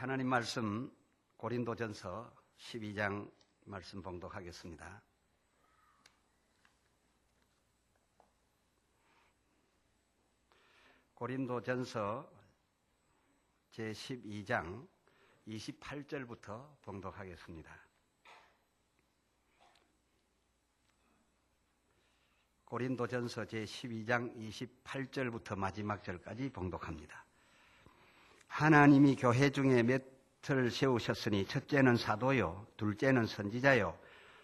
하나님 말씀 고린도전서 12장 말씀 봉독하겠습니다. 고린도전서 제12장 28절부터 봉독하겠습니다. 고린도전서 제12장 28절부터 마지막 절까지 봉독합니다. 하나님이 교회 중에 몇을 세우셨으니 첫째는 사도요, 둘째는 선지자요,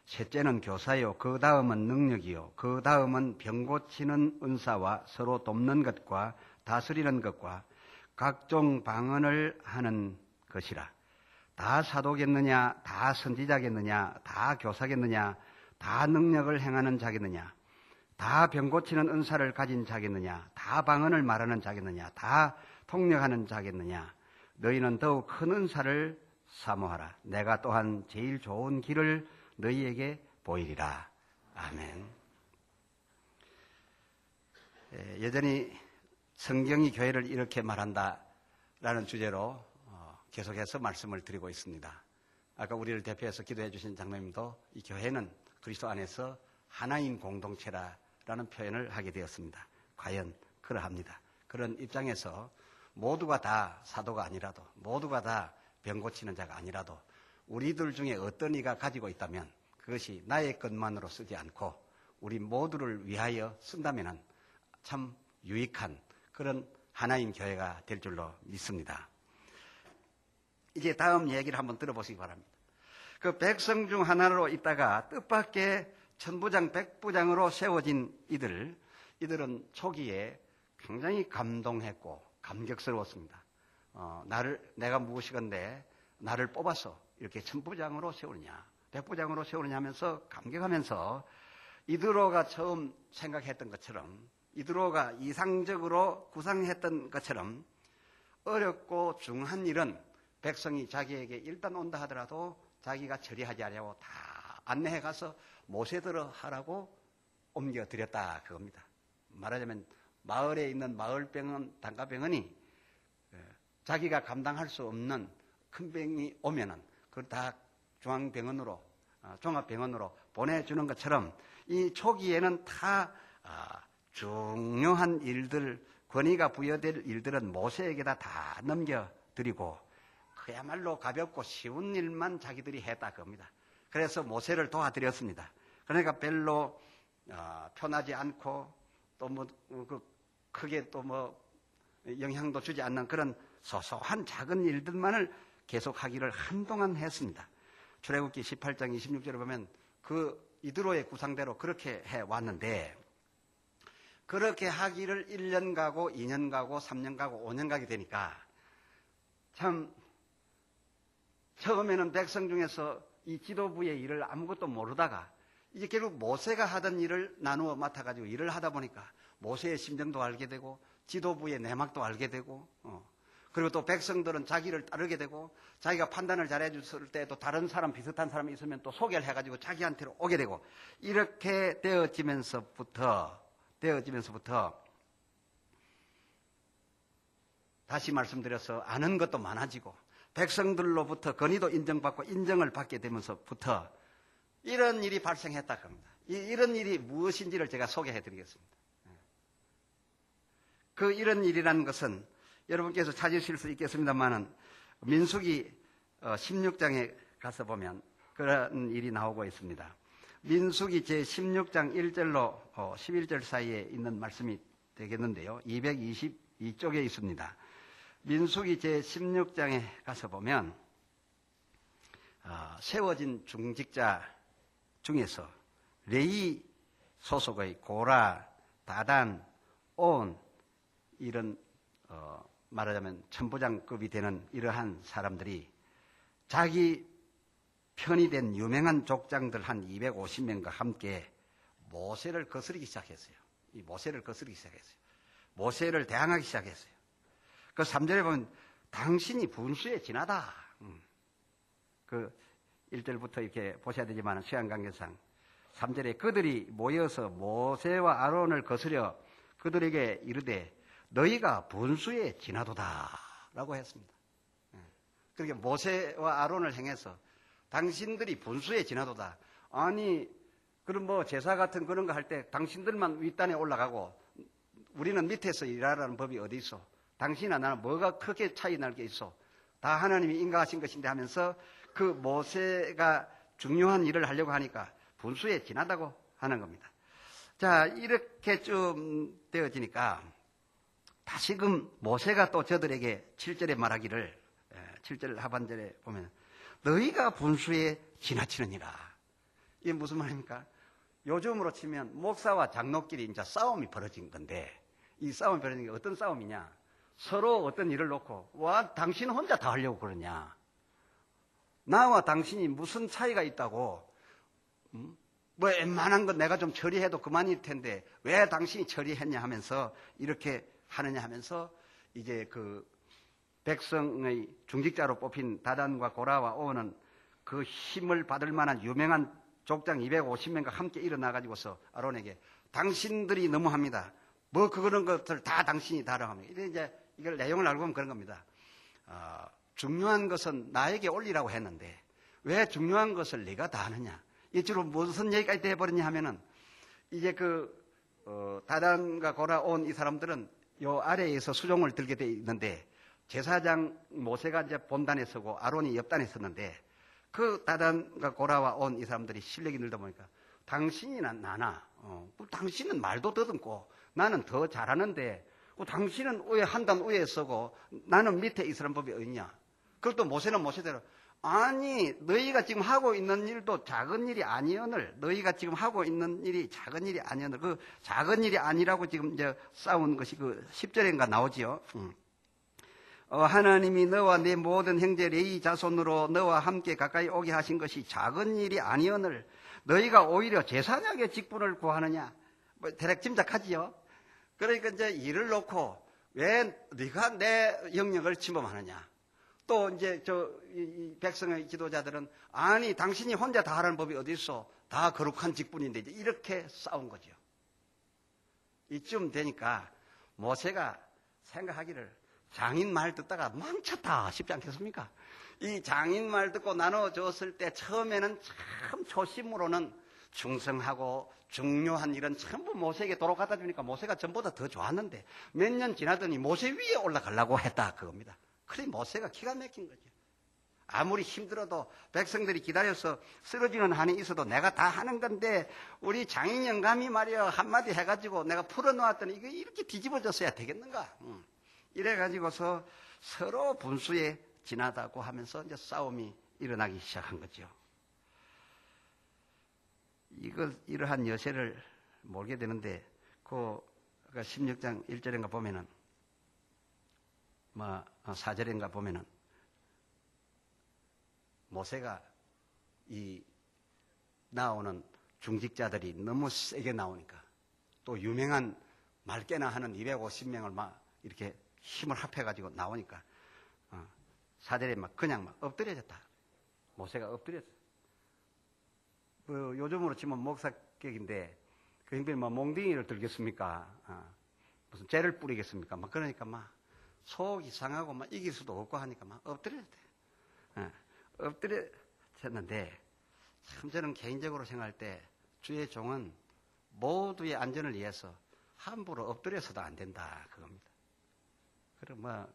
셋째는 교사요, 그 다음은 능력이요, 그 다음은 병 고치는 은사와 서로 돕는 것과 다스리는 것과 각종 방언을 하는 것이라. 다 사도겠느냐, 다 선지자겠느냐, 다 교사겠느냐, 다 능력을 행하는 자겠느냐, 다 병 고치는 은사를 가진 자겠느냐, 다 방언을 말하는 자겠느냐, 다 통역하는 자겠느냐. 너희는 더욱 큰 은사를 사모하라. 내가 또한 제일 좋은 길을 너희에게 보이리라. 아멘. 여전히 성경이 교회를 이렇게 말한다라는 주제로 계속해서 말씀을 드리고 있습니다. 아까 우리를 대표해서 기도해 주신 장로님도 이 교회는 그리스도 안에서 하나인 공동체라는 표현을 하게 되었습니다. 과연 그러합니다. 그런 입장에서 모두가 다 사도가 아니라도, 모두가 다 병 고치는 자가 아니라도 우리들 중에 어떤 이가 가지고 있다면 그것이 나의 것만으로 쓰지 않고 우리 모두를 위하여 쓴다면 참 유익한 그런 하나인 교회가 될 줄로 믿습니다. 이제 다음 얘기를 한번 들어보시기 바랍니다. 그 백성 중 하나로 있다가 뜻밖의 천부장 백부장으로 세워진 이들은 초기에 굉장히 감동했고 감격스러웠습니다. 내가 무엇이건데 나를 뽑아서 이렇게 천부장으로 세우느냐, 백부장으로 세우느냐 하면서 감격하면서 이드로가 처음 생각했던 것처럼, 이드로가 이상적으로 구상했던 것처럼 어렵고 중한 일은 백성이 자기에게 일단 온다 하더라도 자기가 처리하지 않으려고 다 안내해 가서 모세들어 하라고 옮겨드렸다 그겁니다. 말하자면 마을에 있는 마을병원, 단가병원이 자기가 감당할 수 없는 큰 병이 오면은 그걸 다 중앙병원으로, 종합병원으로 보내주는 것처럼 이 초기에는 다 중요한 일들, 권위가 부여될 일들은 모세에게다 다 넘겨드리고 그야말로 가볍고 쉬운 일만 자기들이 했다 그겁니다. 그래서 모세를 도와드렸습니다. 그러니까 별로 편하지 않고 또 크게 또 영향도 주지 않는 그런 소소한 작은 일들만을 계속하기를 한동안 했습니다. 출애굽기 18장 26절을 보면 그 이드로의 구상대로 그렇게 해왔는데 그렇게 하기를 1년 가고 2년 가고 3년 가고 5년 가게 되니까 참 처음에는 백성 중에서 이 지도부의 일을 아무것도 모르다가 이제 결국 모세가 하던 일을 나누어 맡아가지고 일을 하다 보니까 모세의 심정도 알게 되고 지도부의 내막도 알게 되고 그리고 또 백성들은 자기를 따르게 되고 자기가 판단을 잘해 줬을 때 또 다른 사람 비슷한 사람이 있으면 또 소개를 해가지고 자기한테로 오게 되고 이렇게 되어지면서부터 다시 말씀드려서 아는 것도 많아지고 백성들로부터 권위도 인정받고 인정을 받게 되면서부터 이런 일이 발생했다 합니다. 이런 일이 무엇인지를 제가 소개해 드리겠습니다. 그 이런 일이라는 것은 여러분께서 찾으실 수 있겠습니다만은 민수기 16장에 가서 보면 그런 일이 나오고 있습니다. 민수기 제 16장 1절로 11절 사이에 있는 말씀이 되겠는데요. 222쪽에 있습니다. 민수기 제 16장에 가서 보면 세워진 중직자 중에서 레위 소속의 고라, 다단, 온 이런 말하자면 천부장급이 되는 이러한 사람들이 자기 편이 된 유명한 족장들 한 250명과 함께 모세를 거스르기 시작했어요. 이 모세를 거스르기 시작했어요. 모세를 대항하기 시작했어요. 그 3절에 보면 당신이 분수에 지나다. 그 1절부터 이렇게 보셔야 되지만 시간 관계상 3절에 그들이 모여서 모세와 아론을 거스려 그들에게 이르되 너희가 분수에 지나도다 라고 했습니다. 그렇게 모세와 아론을 행해서 당신들이 분수에 지나도다. 아니, 그럼 뭐 제사 같은 그런 거 할 때 당신들만 윗단에 올라가고 우리는 밑에서 일하라는 법이 어디 있어? 당신이나 나는 뭐가 크게 차이 날 게 있어? 다 하나님이 인가하신 것인데 하면서 그 모세가 중요한 일을 하려고 하니까 분수에 지나다고 하는 겁니다. 자, 이렇게 좀 되어지니까 다시금 모세가 또 저들에게 7절에 말하기를, 7절 하반절에 보면 너희가 분수에 지나치느니라. 이게 무슨 말입니까? 요즘으로 치면 목사와 장로끼리 이제 싸움이 벌어진 건데, 이 싸움이 벌어진 게 어떤 싸움이냐? 서로 어떤 일을 놓고, 와, 당신 혼자 다 하려고 그러냐? 나와 당신이 무슨 차이가 있다고? 뭐 웬만한 건 내가 좀 처리해도 그만일 텐데 왜 당신이 처리했냐 하면서 이렇게 하느냐 하면서 이제 그 백성의 중직자로 뽑힌 다단과 고라와 오는 그 힘을 받을 만한 유명한 족장 250명과 함께 일어나가지고서 아론에게 당신들이 너무합니다. 뭐 그런 것들 다 당신이 다뤄합니다. 이제 이걸 내용을 알고 보면 그런 겁니다. 중요한 것은 나에게 올리라고 했는데 왜 중요한 것을 네가 다 하느냐? 이 주로 무슨 얘기까지 돼버렸냐 하면은 이제 다단과 고라 온 이 사람들은 요 아래에서 수종을 들게 돼 있는데 제사장 모세가 이제 본단에 서고 아론이 옆단에 섰는데 그 다단과 고라와 온 이 사람들이 실력이 늘다 보니까 당신이나 나나 당신은 말도 더듬고 나는 더 잘하는데 당신은 왜 한 단 위에 서고 나는 밑에 이 사람 법이 어딨냐? 그것도 모세는 모세대로 아니 너희가 지금 하고 있는 일도 작은 일이 아니언을 너희가 지금 하고 있는 일이 작은 일이 아니언을 그 작은 일이 아니라고 지금 이제 싸운 것이 그 10절인가 나오지요. 하나님이 너와 내 모든 형제 레위 자손으로 너와 함께 가까이 오게 하신 것이 작은 일이 아니언을 너희가 오히려 제사장의 직분을 구하느냐? 뭐 대략 짐작하지요. 그러니까 이제 일을 놓고 왜 네가 내 영역을 침범하느냐? 또 이제 이 백성의 지도자들은 아니 당신이 혼자 다 하라는 법이 어디 있어? 다 거룩한 직분인데 이제 이렇게 싸운 거죠. 이쯤 되니까 모세가 생각하기를 장인 말 듣다가 망쳤다 싶지 않겠습니까? 이 장인 말 듣고 나눠줬을 때 처음에는 참 초심으로는 충성하고 중요한 일은 전부 모세에게 도로 갖다 주니까 모세가 전보다 더 좋았는데 몇 년 지나더니 모세 위에 올라가려고 했다 그겁니다. 그래 모세가 기가 막힌 거죠. 아무리 힘들어도 백성들이 기다려서 쓰러지는 한이 있어도 내가 다 하는 건데 우리 장인 영감이 말이야 한마디 해가지고 내가 풀어놓았더니 이게 이렇게 뒤집어졌어야 되겠는가? 이래가지고서 서로 분수에 지나다고 하면서 이제 싸움이 일어나기 시작한 거죠. 이러한 여세를 모르게 되는데 그 16장 1절인가 보면은 4절인가 보면은 모세가 이 나오는 중직자들이 너무 세게 나오니까 또 유명한 말깨나 하는 250명을 막 이렇게 힘을 합해가지고 나오니까 4절에 그냥 엎드려졌다. 모세가 엎드렸어. 요즘으로 치면 목사격인데 그 형편이 몽둥이를 들겠습니까? 무슨 죄를 뿌리겠습니까? 그러니까 속이 상하고 이길 수도 없고 하니까 엎드려졌대. 엎드려졌는데 참 저는 개인적으로 생각할 때 주의 종은 모두의 안전을 위해서 함부로 엎드려서도 안 된다 그겁니다. 그럼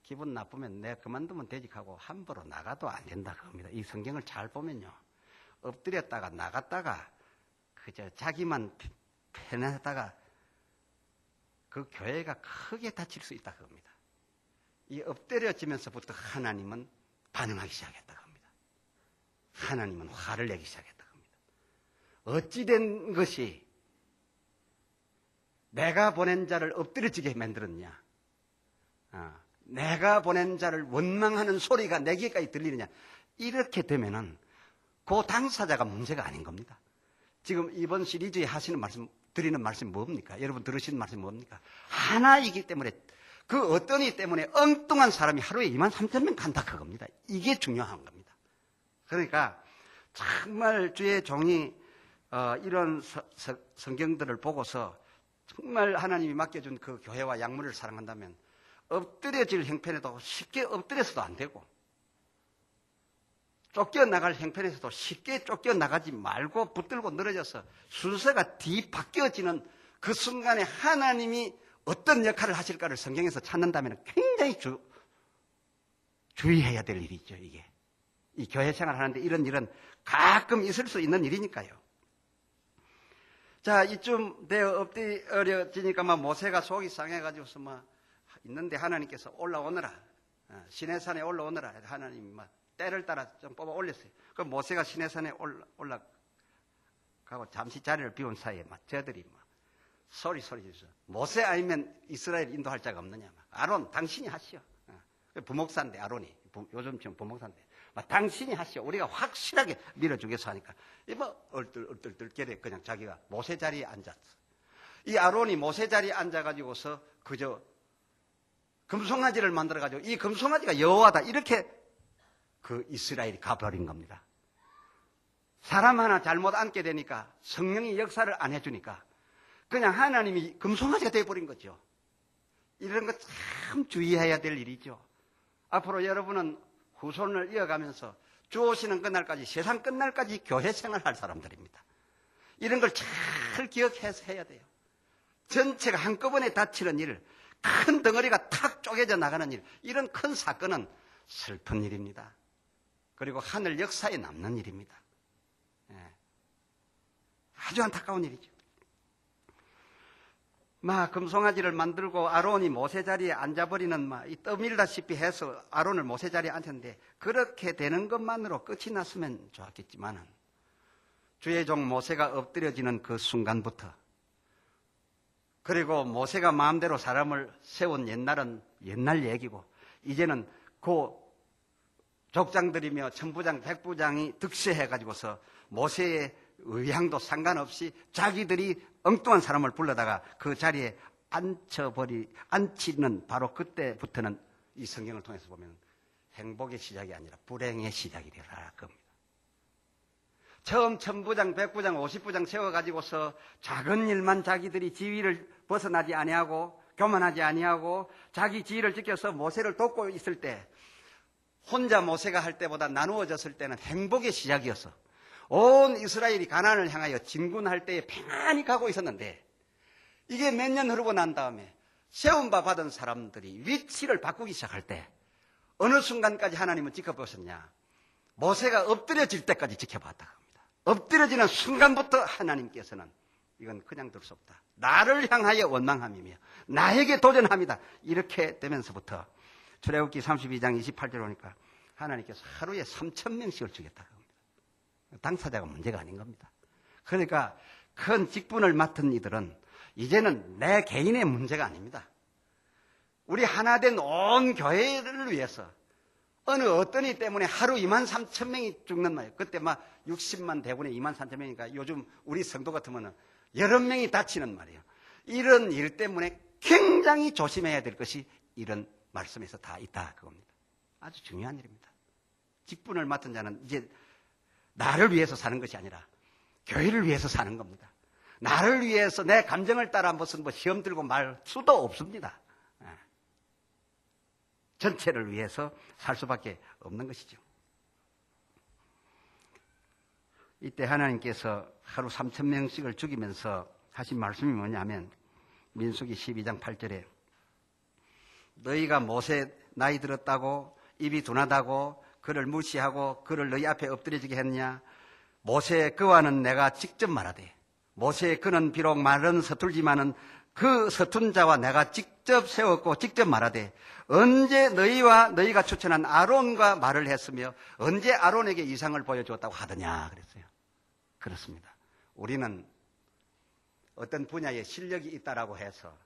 기분 나쁘면 내가 그만두면 되직하고 함부로 나가도 안 된다 그겁니다. 이 성경을 잘 보면요. 엎드렸다가 나갔다가 그저 자기만 편하다가 그 교회가 크게 다칠 수 있다 그겁니다. 이 엎드려지면서부터 하나님은 반응하기 시작했다 겁니다. 하나님은 화를 내기 시작했다 겁니다. 어찌된 것이 내가 보낸 자를 엎드려지게 만들었냐? 내가 보낸 자를 원망하는 소리가 내게까지 들리느냐? 이렇게 되면은 그 당사자가 문제가 아닌 겁니다. 지금 이번 시리즈에 드리는 말씀이 뭡니까? 여러분 들으시는 말씀이 뭡니까? 하나이기 때문에 그 어떤 이 때문에 엉뚱한 사람이 하루에 23,000명 간다 그겁니다. 이게 중요한 겁니다. 그러니까 정말 주의 종이 이런 성경들을 보고서 정말 하나님이 맡겨준 그 교회와 약물을 사랑한다면 엎드려질 형편에도 쉽게 엎드려서도 안 되고 쫓겨나갈 형편에서도 쉽게 쫓겨나가지 말고 붙들고 늘어져서 순서가 뒤바뀌어지는 그 순간에 하나님이 어떤 역할을 하실까를 성경에서 찾는다면 굉장히 주의해야 될 일이죠, 이게. 이 교회 생활 하는데 이런 일은 가끔 있을 수 있는 일이니까요. 자, 이쯤 되어 엎드려지니까 막 모세가 속이 상해가지고서 막 있는데 하나님께서 올라오너라. 시내산에 올라오너라. 하나님이 막 때를 따라 좀 뽑아 올렸어요. 그럼 모세가 시내산에 올라가고 잠시 자리를 비운 사이에 막 저들이 막 소리 지르죠. 모세 아니면 이스라엘 인도할 자가 없느냐. 아론, 당신이 하시오. 부목사인데, 아론이. 요즘 지금 부목사인데. 당신이 하시오. 우리가 확실하게 밀어주겠어 하니까. 뭐, 얼떨결에 그냥 자기가 모세 자리에 앉았어. 이 아론이 모세 자리에 앉아가지고서 그저 금송아지를 만들어가지고 이 금송아지가 여호와다. 이렇게 그 이스라엘이 가버린 겁니다. 사람 하나 잘못 앉게 되니까 성령이 역사를 안 해주니까 그냥 하나님이 금송아지가 되어버린 거죠. 이런 거 참 주의해야 될 일이죠. 앞으로 여러분은 후손을 이어가면서 주 오시는 그날까지, 세상 끝날까지 교회 생활할 사람들입니다. 이런 걸 잘 기억해서 해야 돼요. 전체가 한꺼번에 다치는 일, 큰 덩어리가 탁 쪼개져 나가는 일, 이런 큰 사건은 슬픈 일입니다. 그리고 하늘 역사에 남는 일입니다. 아주 안타까운 일이죠. 금송아지를 만들고 아론이 모세 자리에 앉아버리는 이 떠밀다시피 해서 아론을 모세 자리에 앉혔는데 그렇게 되는 것만으로 끝이 났으면 좋았겠지만은 주의 종 모세가 엎드려지는 그 순간부터 그리고 모세가 마음대로 사람을 세운 옛날은 옛날 얘기고 이제는 그 족장들이며 천부장, 백부장이 득세해가지고서 모세의 의향도 상관없이 자기들이 엉뚱한 사람을 불러다가 그 자리에 앉히는 바로 그때부터는 이 성경을 통해서 보면 행복의 시작이 아니라 불행의 시작이 되라 겁니다. 처음 천부장, 백부장, 50부장 세워가지고서 작은 일만 자기들이 지위를 벗어나지 아니하고 교만하지 아니하고 자기 지위를 지켜서 모세를 돕고 있을 때 혼자 모세가 할 때보다 나누어졌을 때는 행복의 시작이었어. 온 이스라엘이 가나안을 향하여 진군할 때에 평안히 가고 있었는데 이게 몇 년 흐르고 난 다음에 세움바 받은 사람들이 위치를 바꾸기 시작할 때 어느 순간까지 하나님은 지켜보셨냐? 모세가 엎드려질 때까지 지켜봤다 합니다. 엎드려지는 순간부터 하나님께서는 이건 그냥 둘 수 없다. 나를 향하여 원망함이며 나에게 도전합니다. 이렇게 되면서부터 출애굽기 32장 28절 오니까 하나님께서 하루에 3,000명씩을 주겠다. 당사자가 문제가 아닌 겁니다. 그러니까 큰 직분을 맡은 이들은 이제는 내 개인의 문제가 아닙니다. 우리 하나된 온 교회를 위해서 어떤 이 때문에 하루 23,000명이 죽는 말이에요. 그때 60만 대군에 23,000명이니까 요즘 우리 성도 같으면 여러 명이 다치는 말이에요. 이런 일 때문에 굉장히 조심해야 될 것이 이런 말씀에서 다 있다 그겁니다. 아주 중요한 일입니다. 직분을 맡은 자는 이제 나를 위해서 사는 것이 아니라 교회를 위해서 사는 겁니다. 나를 위해서 내 감정을 따라 무슨 시험 들고 말 수도 없습니다. 전체를 위해서 살 수밖에 없는 것이죠. 이때 하나님께서 하루 3,000명씩을 죽이면서 하신 말씀이 뭐냐면 민수기 12장 8절에 너희가 모세 나이 들었다고 입이 둔하다고 그를 무시하고 그를 너희 앞에 엎드려지게 했느냐? 모세 그와는 내가 직접 말하되 모세 그는 비록 말은 서툴지만은 그 서툰 자와 내가 직접 세웠고 직접 말하되 언제 너희와 너희가 추천한 아론과 말을 했으며 언제 아론에게 이상을 보여주었다고 하더냐 그랬어요. 그렇습니다. 우리는 어떤 분야에 실력이 있다라고 해서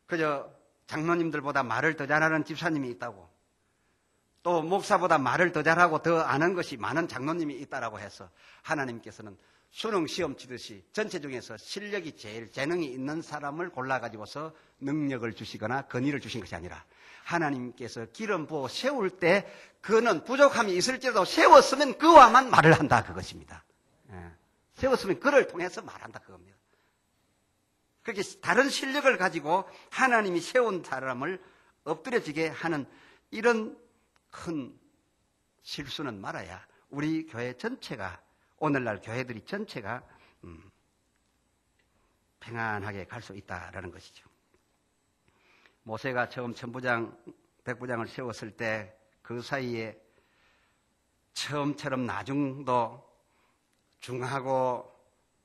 그저 장로님들보다 말을 더 잘하는 집사님이 있다고 또 목사보다 말을 더 잘하고 더 아는 것이 많은 장로님이 있다라고 해서 하나님께서는 수능 시험 치듯이 전체 중에서 실력이 제일 재능이 있는 사람을 골라가지고서 능력을 주시거나 권위를 주신 것이 아니라 하나님께서 기름 부어 세울 때 그는 부족함이 있을지라도 세웠으면 그와만 말을 한다 그것입니다. 세웠으면 그를 통해서 말한다 그겁니다. 그렇게 다른 실력을 가지고 하나님이 세운 사람을 엎드려지게 하는 이런 큰 실수는 말아야 우리 교회 전체가, 오늘날 교회들이 전체가 평안하게 갈 수 있다라는 것이죠. 모세가 처음 천부장, 백부장을 세웠을 때 그 사이에 처음처럼 나중도 중하고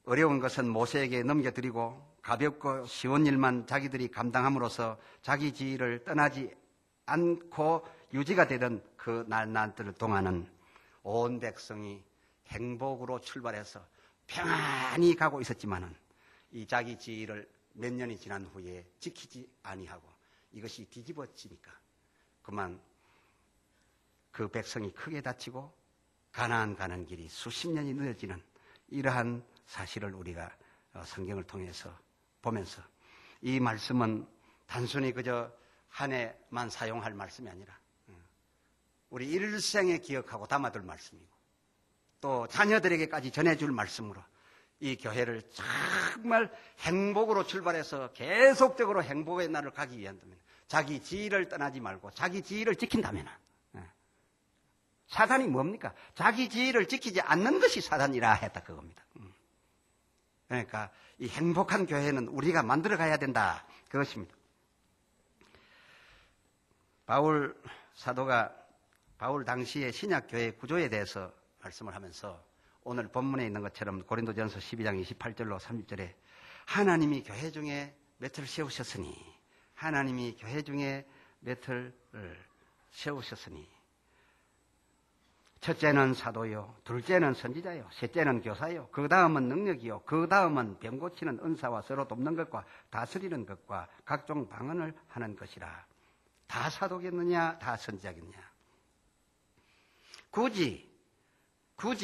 어려운 것은 모세에게 넘겨드리고 가볍고 쉬운 일만 자기들이 감당함으로써 자기 지위를 떠나지 않고 유지가 되던 그 날들 동안은 온 백성이 행복으로 출발해서 평안히 가고 있었지만은 이 자기 지위를 몇 년이 지난 후에 지키지 아니하고 이것이 뒤집어지니까 그만 그 백성이 크게 다치고 가나안 가는 길이 수십 년이 늦어지는 이러한 사실을 우리가 성경을 통해서 보면서 이 말씀은 단순히 그저 한 해만 사용할 말씀이 아니라 우리 일생에 기억하고 담아둘 말씀이고 또 자녀들에게까지 전해줄 말씀으로 이 교회를 정말 행복으로 출발해서 계속적으로 행복의 날을 가기 위한다면 자기 지위를 떠나지 말고 자기 지위를 지킨다면 사단이 뭡니까? 자기 지위를 지키지 않는 것이 사단이라 했다 그겁니다. 그러니까 이 행복한 교회는 우리가 만들어 가야 된다 그것입니다. 바울 사도가 바울 당시의 신약교회 구조에 대해서 말씀을 하면서 오늘 본문에 있는 것처럼 고린도전서 12장 28절로 30절에 하나님이 교회 중에 몇 을 세우셨으니 하나님이 교회 중에 몇 을 세우셨으니 첫째는 사도요, 둘째는 선지자요, 셋째는 교사요, 그 다음은 능력이요, 그 다음은 병 고치는 은사와 서로 돕는 것과 다스리는 것과 각종 방언을 하는 것이라. 다 사도겠느냐, 다 선지자겠느냐. 굳이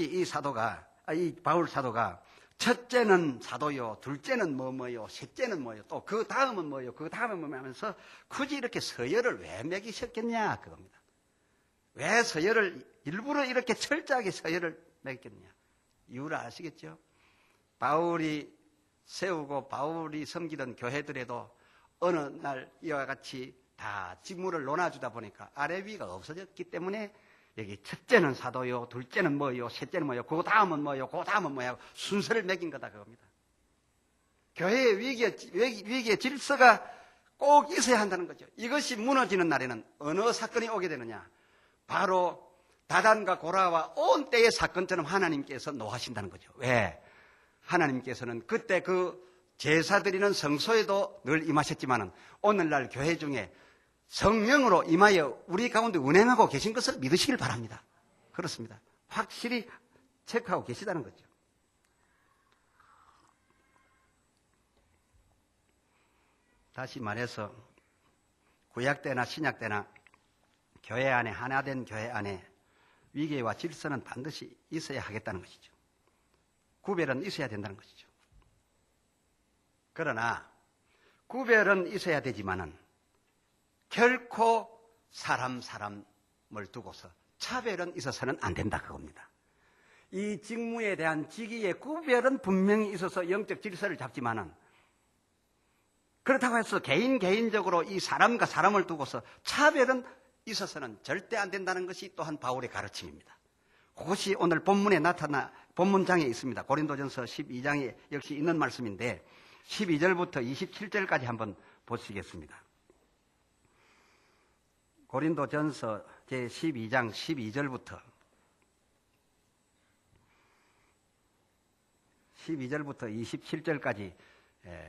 이 바울 사도가 첫째는 사도요, 둘째는 뭐요, 셋째는 뭐요, 또 그 다음은 뭐요, 그 다음은 뭐요 하면서 굳이 이렇게 서열을 왜 매기셨겠냐 그겁니다. 왜 서열을 일부러 이렇게 철저하게 서열을 매겼냐. 이유를 아시겠죠? 바울이 세우고 바울이 섬기던 교회들에도 어느 날 이와 같이 다 직무를 논아주다 보니까 아래 위가 없어졌기 때문에 여기 첫째는 사도요, 둘째는 뭐요, 셋째는 뭐요, 그 다음은 뭐요, 그 다음은 뭐야 순서를 매긴 거다 그겁니다. 교회의 위기의 질서가 꼭 있어야 한다는 거죠. 이것이 무너지는 날에는 어느 사건이 오게 되느냐. 바로 다단과 고라와 온 때의 사건처럼 하나님께서 노하신다는 거죠. 왜? 하나님께서는 그때 그 제사 드리는 성소에도 늘 임하셨지만은 오늘날 교회 중에 성령으로 임하여 우리 가운데 운행하고 계신 것을 믿으시길 바랍니다. 그렇습니다. 확실히 체크하고 계시다는 거죠. 다시 말해서 구약 때나 신약 때나 교회 안에, 하나된 교회 안에 위계와 질서는 반드시 있어야 하겠다는 것이죠. 구별은 있어야 된다는 것이죠. 그러나 구별은 있어야 되지만은 결코 사람을 두고서 차별은 있어서는 안 된다 그겁니다. 이 직무에 대한 직위의 구별은 분명히 있어서 영적 질서를 잡지만은 그렇다고 해서 개인적으로 이 사람과 사람을 두고서 차별은 있어서는 절대 안 된다는 것이 또한 바울의 가르침입니다. 그것이 오늘 본문장에 있습니다. 고린도전서 12장에 역시 있는 말씀인데 12절부터 27절까지 한번 보시겠습니다. 고린도전서 제12장 12절부터 27절까지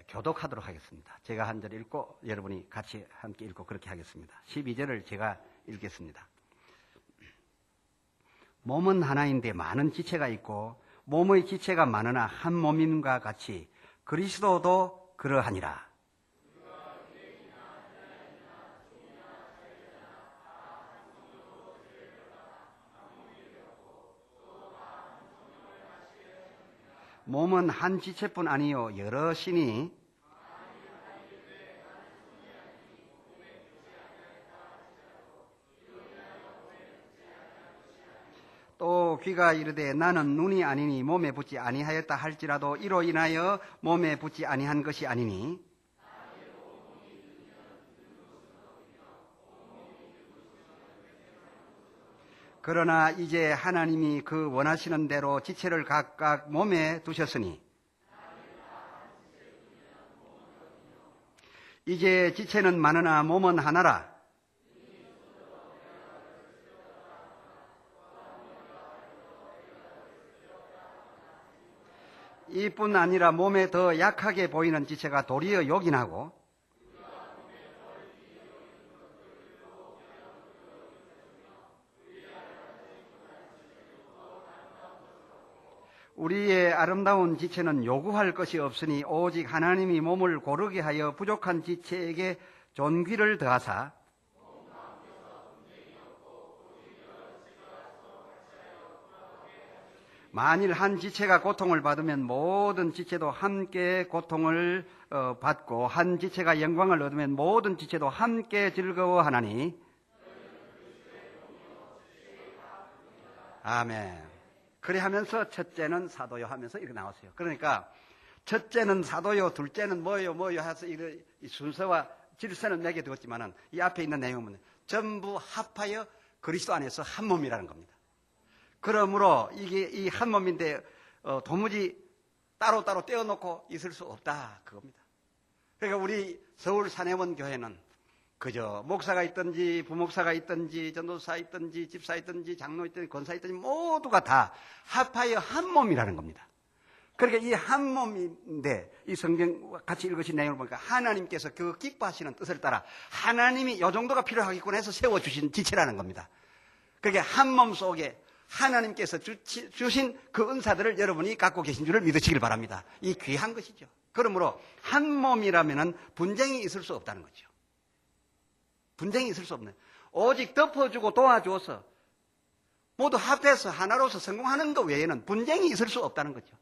교독하도록 하겠습니다. 제가 한 절 읽고 여러분이 같이 함께 읽고 그렇게 하겠습니다. 12절을 제가 읽겠습니다. 몸은 하나인데 많은 지체가 있고 몸의 지체가 많으나 한 몸임과 같이 그리스도도 그러하니라. 몸은 한 지체뿐 아니요 여럿이니 또 귀가 이르되 나는 눈이 아니니 몸에 붙지 아니하였다 할지라도 이로 인하여 몸에 붙지 아니한 것이 아니니 그러나 이제 하나님이 그 원하시는 대로 지체를 각각 몸에 두셨으니 이제 지체는 많으나 몸은 하나라. 이뿐 아니라 몸에 더 약하게 보이는 지체가 도리어 요긴하고 우리의 아름다운 지체는 요구할 것이 없으니 오직 하나님이 몸을 고르게 하여 부족한 지체에게 존귀를 더하사 만일 한 지체가 고통을 받으면 모든 지체도 함께 고통을 받고 한 지체가 영광을 얻으면 모든 지체도 함께 즐거워하나니 아멘. 그래 하면서 첫째는 사도요 하면서 이렇게 나왔어요. 그러니까 첫째는 사도요, 둘째는 뭐요 해서 이 순서와 질서는 내게 두었지만은 이 앞에 있는 내용은 전부 합하여 그리스도 안에서 한 몸이라는 겁니다. 그러므로 이게 이 한 몸인데 도무지 따로따로 떼어놓고 있을 수 없다 그겁니다. 그러니까 우리 서울 사내원 교회는 그저 목사가 있든지 부목사가 있든지 전도사 있든지 집사 있든지 장로 있든지 권사 있든지 모두가 다 합하여 한 몸이라는 겁니다. 그러니까 이 한 몸인데 이 성경 같이 읽으신 내용을 보니까 하나님께서 그 기뻐하시는 뜻을 따라 하나님이 이 정도가 필요하겠구나 해서 세워주신 지체라는 겁니다. 그러니까 한 몸 속에 하나님께서 주신 그 은사들을 여러분이 갖고 계신 줄을 믿으시길 바랍니다. 이 귀한 것이죠. 그러므로 한 몸이라면 분쟁이 있을 수 없다는 거죠. 분쟁이 있을 수 없네. 오직 덮어주고 도와줘서 모두 합해서 하나로서 성공하는 것 외에는 분쟁이 있을 수 없다는 거죠.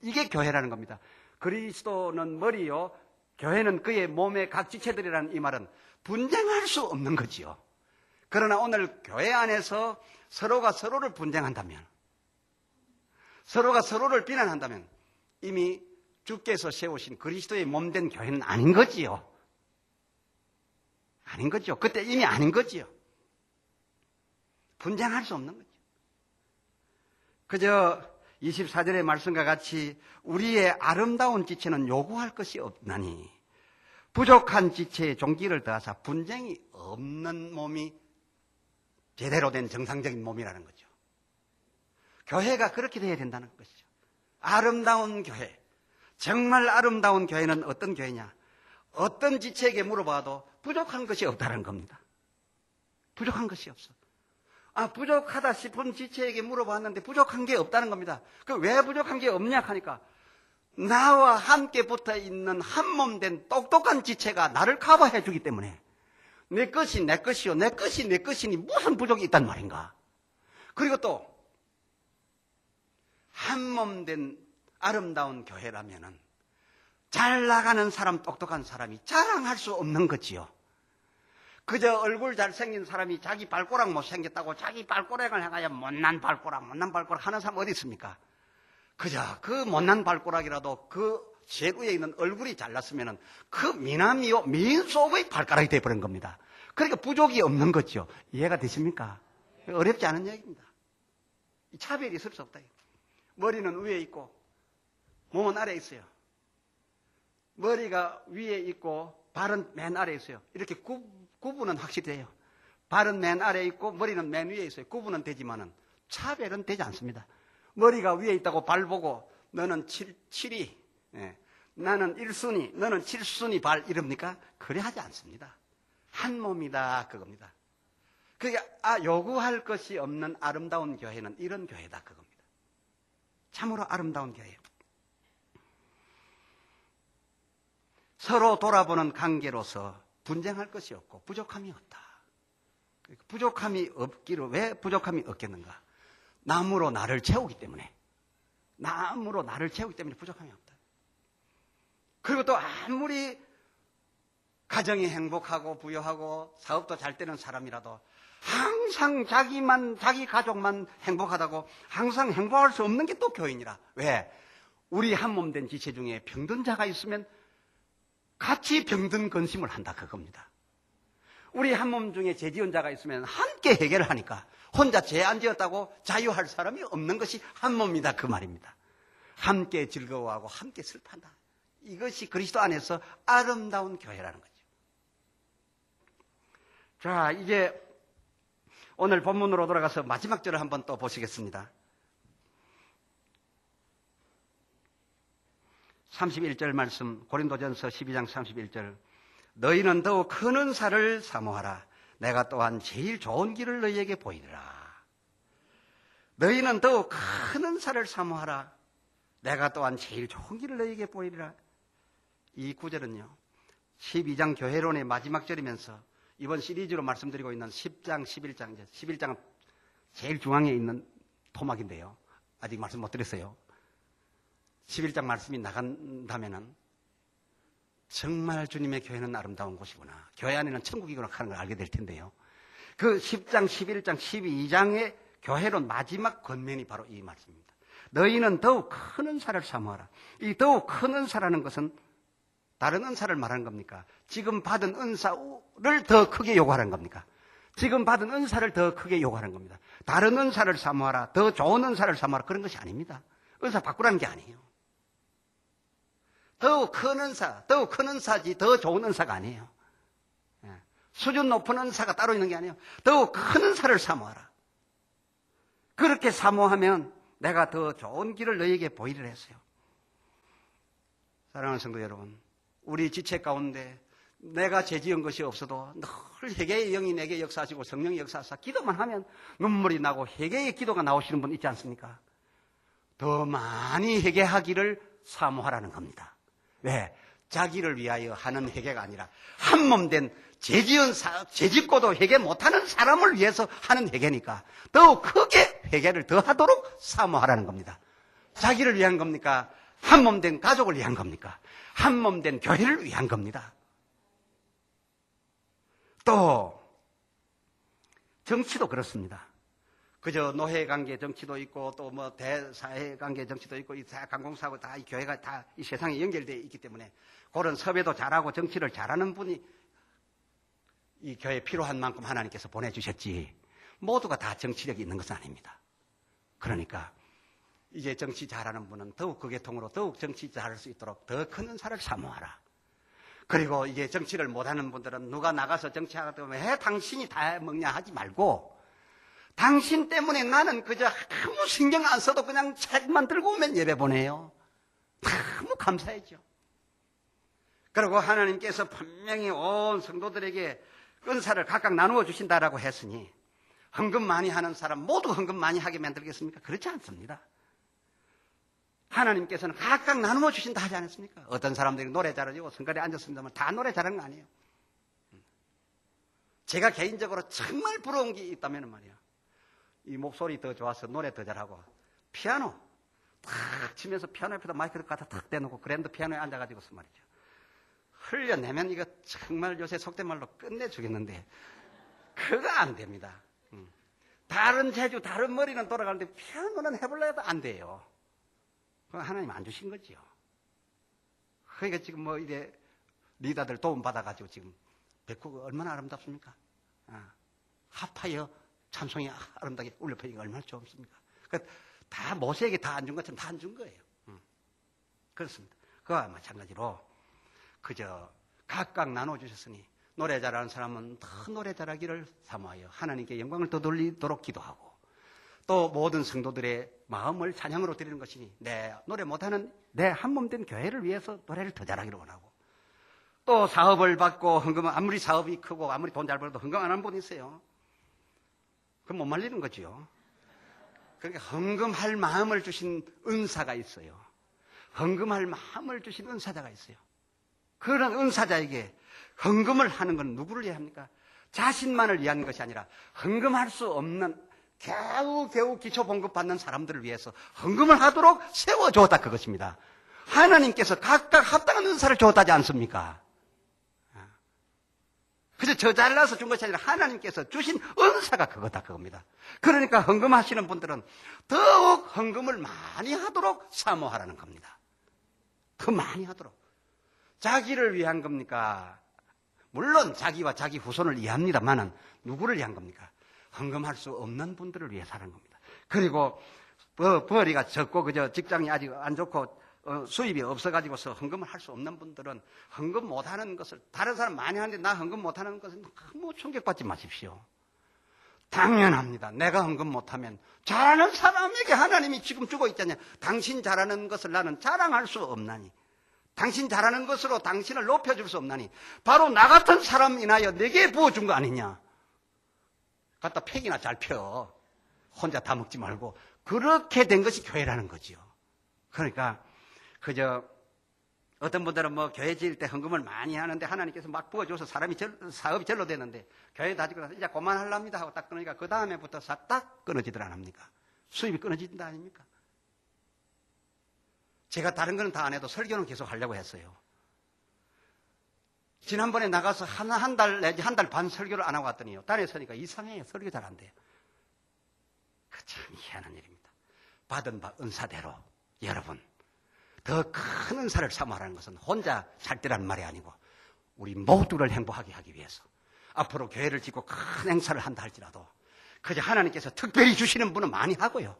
이게 교회라는 겁니다. 그리스도는 머리요, 교회는 그의 몸의 각 지체들이라는 이 말은 분쟁할 수 없는 거지요. 그러나 오늘 교회 안에서 서로가 서로를 분쟁한다면, 서로가 서로를 비난한다면 이미 주께서 세우신 그리스도의 몸된 교회는 아닌 거지요. 아닌 거죠. 그때 이미 아닌 거지요. 분쟁할 수 없는 거죠. 그저 24절의 말씀과 같이 우리의 아름다운 지체는 요구할 것이 없나니 부족한 지체의 종기를 더하사 분쟁이 없는 몸이 제대로 된 정상적인 몸이라는 거죠. 교회가 그렇게 돼야 된다는 것이죠. 아름다운 교회, 정말 아름다운 교회는 어떤 교회냐? 어떤 지체에게 물어봐도 부족한 것이 없다는 겁니다. 부족한 것이 없어. 부족하다 싶은 지체에게 물어봤는데 부족한 게 없다는 겁니다. 그 왜 부족한 게 없냐 하니까 나와 함께 붙어 있는 한 몸 된 똑똑한 지체가 나를 커버해 주기 때문에 내 것이 내 것이요, 내 것이 내 것이니 무슨 부족이 있단 말인가. 그리고 또 한 몸 된 아름다운 교회라면은 잘 나가는 사람, 똑똑한 사람이 자랑할 수 없는 거지요. 그저 얼굴 잘생긴 사람이 자기 발꼬락 못생겼다고 자기 발꼬락을 향하여 못난 발꼬락 하는 사람 어디 있습니까? 그저 그 못난 발꼬락이라도 그 제일 위에 있는 얼굴이 잘났으면은 그 미남이요, 미인 속의 발가락이 되어버린 겁니다. 그러니까 부족이 없는 거죠. 이해가 되십니까? 어렵지 않은 얘기입니다. 이 차별이 있을 수 없다. 머리는 위에 있고 몸은 아래에 있어요. 머리가 위에 있고 발은 맨 아래에 있어요. 이렇게 구분은 확실히 돼요. 발은 맨 아래에 있고 머리는 맨 위에 있어요. 구분은 되지만은 차별은 되지 않습니다. 머리가 위에 있다고 발 보고 너는 7위, 나는 1순위, 너는 7순위 발 이럽니까? 그래 하지 않습니다. 한 몸이다 그겁니다. 그러니까 요구할 것이 없는 아름다운 교회는 이런 교회다 그겁니다. 참으로 아름다운 교회예요. 서로 돌아보는 관계로서 분쟁할 것이 없고 부족함이 없다. 부족함이 없기를 왜 부족함이 없겠는가? 나무로 나를 채우기 때문에 부족함이 없다. 그리고 또 아무리 가정이 행복하고 부유하고 사업도 잘 되는 사람이라도 항상 자기 가족만 행복하다고 항상 행복할 수 없는 게 또 교인이라. 왜? 우리 한 몸 된 지체 중에 병든 자가 있으면 같이 병든 근심을 한다 그겁니다. 우리 한 몸 중에 재지은 자가 있으면 함께 해결을 하니까 혼자 죄 안 지었다고 자유할 사람이 없는 것이 한 몸이다, 그 말입니다. 함께 즐거워하고 함께 슬퍼한다. 이것이 그리스도 안에서 아름다운 교회라는 거죠. 자, 이제 오늘 본문으로 돌아가서 마지막 절을 한번 또 보시겠습니다. 31절 말씀, 고린도전서 12장 31절. 너희는 더욱 큰 은사를 사모하라. 내가 또한 제일 좋은 길을 너희에게 보이리라. 너희는 더욱 큰 은사를 사모하라. 내가 또한 제일 좋은 길을 너희에게 보이리라. 이 구절은요, 12장 교회론의 마지막 절이면서 이번 시리즈로 말씀드리고 있는 10장, 11장, 11장은 제일 중앙에 있는 토막인데요. 아직 말씀 못 드렸어요. 11장 말씀이 나간다면은 정말 주님의 교회는 아름다운 곳이구나, 교회 안에는 천국이구나 하는 걸 알게 될 텐데요. 그 10장, 11장, 12장의 교회론 마지막 권면이 바로 이 말씀입니다. 너희는 더욱 큰 은사를 사모하라. 이 더욱 큰 은사라는 것은 다른 은사를 말하는 겁니까? 지금 받은 은사를 더 크게 요구하는 겁니까? 지금 받은 은사를 더 크게 요구하는 겁니다. 다른 은사를 사모하라, 더 좋은 은사를 사모하라, 그런 것이 아닙니다. 은사 바꾸라는 게 아니에요. 더욱 큰 은사, 더욱 큰 은사지 더 좋은 은사가 아니에요. 수준 높은 은사가 따로 있는 게 아니에요. 더욱 큰 은사를 사모하라. 그렇게 사모하면 내가 더 좋은 길을 너희에게 보이리라 했어요. 사랑하는 성도 여러분, 우리 지체 가운데 내가 죄 지은 것이 없어도 늘 회개의 영이 내게 역사하시고 성령이 역사하사 기도만 하면 눈물이 나고 회개의 기도가 나오시는 분 있지 않습니까? 더 많이 회개하기를 사모하라는 겁니다. 왜? 자기를 위하여 하는 회개가 아니라 한 몸 된 죄 짓고도 회개 못하는 사람을 위해서 하는 회개니까 더욱 크게 회개를 더 하도록 사모하라는 겁니다. 자기를 위한 겁니까? 한 몸 된 가족을 위한 겁니까? 한 몸 된 교회를 위한 겁니다. 또 정치도 그렇습니다. 그저 노예관계 정치도 있고 또 뭐 대사회관계 정치도 있고 이 관공사하고 다 이 교회가 다 이 세상에 연결되어 있기 때문에 그런 섭외도 잘하고 정치를 잘하는 분이 이 교회에 필요한 만큼 하나님께서 보내주셨지 모두가 다 정치력이 있는 것은 아닙니다. 그러니까 이제 정치 잘하는 분은 더욱 그 계통으로 더욱 정치 잘할 수 있도록 더 큰 은사를 사모하라. 그리고 이제 정치를 못하는 분들은 누가 나가서 정치하다 보면 왜 당신이 다 먹냐 하지 말고 당신 때문에 나는 그저 아무 신경 안 써도 그냥 책만 들고 오면 예배 보내요. 너무 감사해죠. 그리고 하나님께서 분명히 온 성도들에게 은사를 각각 나누어 주신다라고 했으니 헌금 많이 하는 사람 모두 헌금 많이 하게 만들겠습니까? 그렇지 않습니다. 하나님께서는 각각 나누어 주신다 하지 않았습니까? 어떤 사람들이 노래 잘하고 성가대에 앉았습니다만 다 노래 잘하는 거 아니에요. 제가 개인적으로 정말 부러운 게 있다면 말이야, 이 목소리 더 좋아서 노래 더 잘하고 피아노 탁 치면서 피아노 옆에다 마이크를 갖다 탁 대놓고 그랜드 피아노에 앉아가지고서 말이죠, 흘려내면 이거 정말 요새 속된 말로 끝내주겠는데 그거 안 됩니다. 다른 재주 다른 머리는 돌아가는데 피아노는 해보려 해도 안 돼요. 그건 하나님 안 주신 거지요. 그러니까 지금 뭐 이제 리더들 도움 받아가지고 지금 백구가 얼마나 아름답습니까? 합하여 찬송이 아름답게 울려 퍼지니까 얼마나 좋습니까? 그러니까 다 모세에게 다 안 준 것처럼 다 안 준 거예요. 그렇습니다. 그와 마찬가지로 그저 각각 나눠주셨으니 노래 잘하는 사람은 더 노래 잘하기를 사모하여 하나님께 영광을 더 돌리도록 기도하고 또 모든 성도들의 마음을 찬양으로 드리는 것이니 내 노래 못하는 내 한 몸 된 교회를 위해서 노래를 더 잘하기를 원하고 또 사업을 받고 헌금은 아무리 사업이 크고 아무리 돈 잘 벌어도 헌금 안 하는 분이 있어요. 그럼 못 말리는 거죠. 그러니까 헌금할 마음을 주신 은사가 있어요. 헌금할 마음을 주신 은사자가 있어요. 그런 은사자에게 헌금을 하는 건 누구를 위해 합니까? 자신만을 위한 것이 아니라 헌금할 수 없는 겨우 기초 봉급 받는 사람들을 위해서 헌금을 하도록 세워주었다 그것입니다. 하나님께서 각각 합당한 은사를 주었다지 않습니까? 그저 저 잘나서 준 것이 아니라 하나님께서 주신 은사가 그거다 그겁니다. 그러니까 헌금하시는 분들은 더욱 헌금을 많이 하도록 사모하라는 겁니다. 더 많이 하도록. 자기를 위한 겁니까? 물론 자기와 자기 후손을 이해합니다만은 누구를 위한 겁니까? 헌금할 수 없는 분들을 위해 사는 겁니다. 그리고 벌이가 적고 그저 직장이 아직 안 좋고 수입이 없어가지고서 헌금을 할 수 없는 분들은 헌금 못하는 것을 다른 사람 많이 하는데 나 헌금 못하는 것은 너무 충격받지 마십시오. 당연합니다. 내가 헌금 못하면 잘하는 사람에게 하나님이 지금 주고 있잖아요. 당신 잘하는 것을 나는 자랑할 수 없나니, 당신 잘하는 것으로 당신을 높여줄 수 없나니, 바로 나 같은 사람 인하여 내게 부어준 거 아니냐. 갖다 팩이나 잘 펴. 혼자 다 먹지 말고. 그렇게 된 것이 교회라는 거지요. 그러니까 그저 어떤 분들은 뭐 교회 지을 때 헌금을 많이 하는데 하나님께서 막 부어줘서 사업이 절로 되는데 교회 다지고 나서 이제 그만하랍니다 하고 딱 끊으니까 그 다음에부터 싹 끊어지들 안 합니까? 수입이 끊어진다 아닙니까? 제가 다른 거는 다 안 해도 설교는 계속 하려고 했어요. 지난번에 나가서 한 달 내지 한 달 반 설교를 안 하고 왔더니요. 단에 서니까 이상해요. 설교 잘 안 돼요. 그 참 희한한 일입니다. 받은 바 은사대로 여러분 더 큰 은사를 사모하라는 것은 혼자 살 때라는 말이 아니고 우리 모두를 행복하게 하기 위해서 앞으로 교회를 짓고 큰 행사를 한다 할지라도 그저 하나님께서 특별히 주시는 분은 많이 하고요.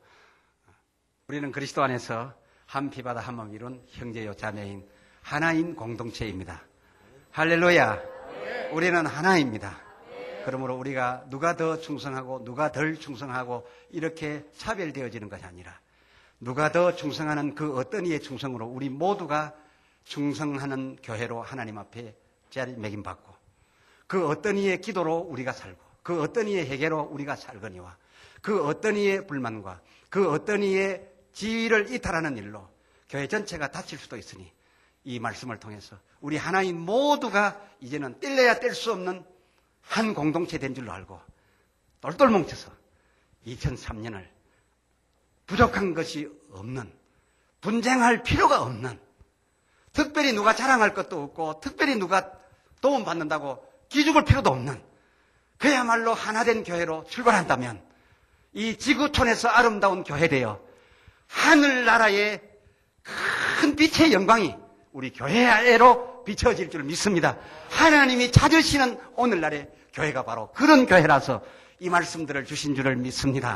우리는 그리스도 안에서 한 피바다 한 몸 이룬 형제요 자매인 하나인 공동체입니다. 할렐루야. 우리는 하나입니다. 그러므로 우리가 누가 더 충성하고 누가 덜 충성하고 이렇게 차별되어지는 것이 아니라 누가 더 충성하는 그 어떤 이의 충성으로 우리 모두가 충성하는 교회로 하나님 앞에 자리매김받고 그 어떤 이의 기도로 우리가 살고 그 어떤 이의 회개로 우리가 살거니와 그 어떤 이의 불만과 그 어떤 이의 지위를 이탈하는 일로 교회 전체가 다칠 수도 있으니 이 말씀을 통해서 우리 하나인 모두가 이제는 뗄래야 뗄 수 없는 한 공동체 된 줄로 알고 똘똘 뭉쳐서 2003년을 부족한 것이 없는, 분쟁할 필요가 없는, 특별히 누가 자랑할 것도 없고 특별히 누가 도움받는다고 기죽을 필요도 없는 그야말로 하나된 교회로 출발한다면 이 지구촌에서 아름다운 교회되어 하늘나라의 큰 빛의 영광이 우리 교회로 비춰질 줄 믿습니다. 하나님이 찾으시는 오늘날의 교회가 바로 그런 교회라서 이 말씀들을 주신 줄을 믿습니다.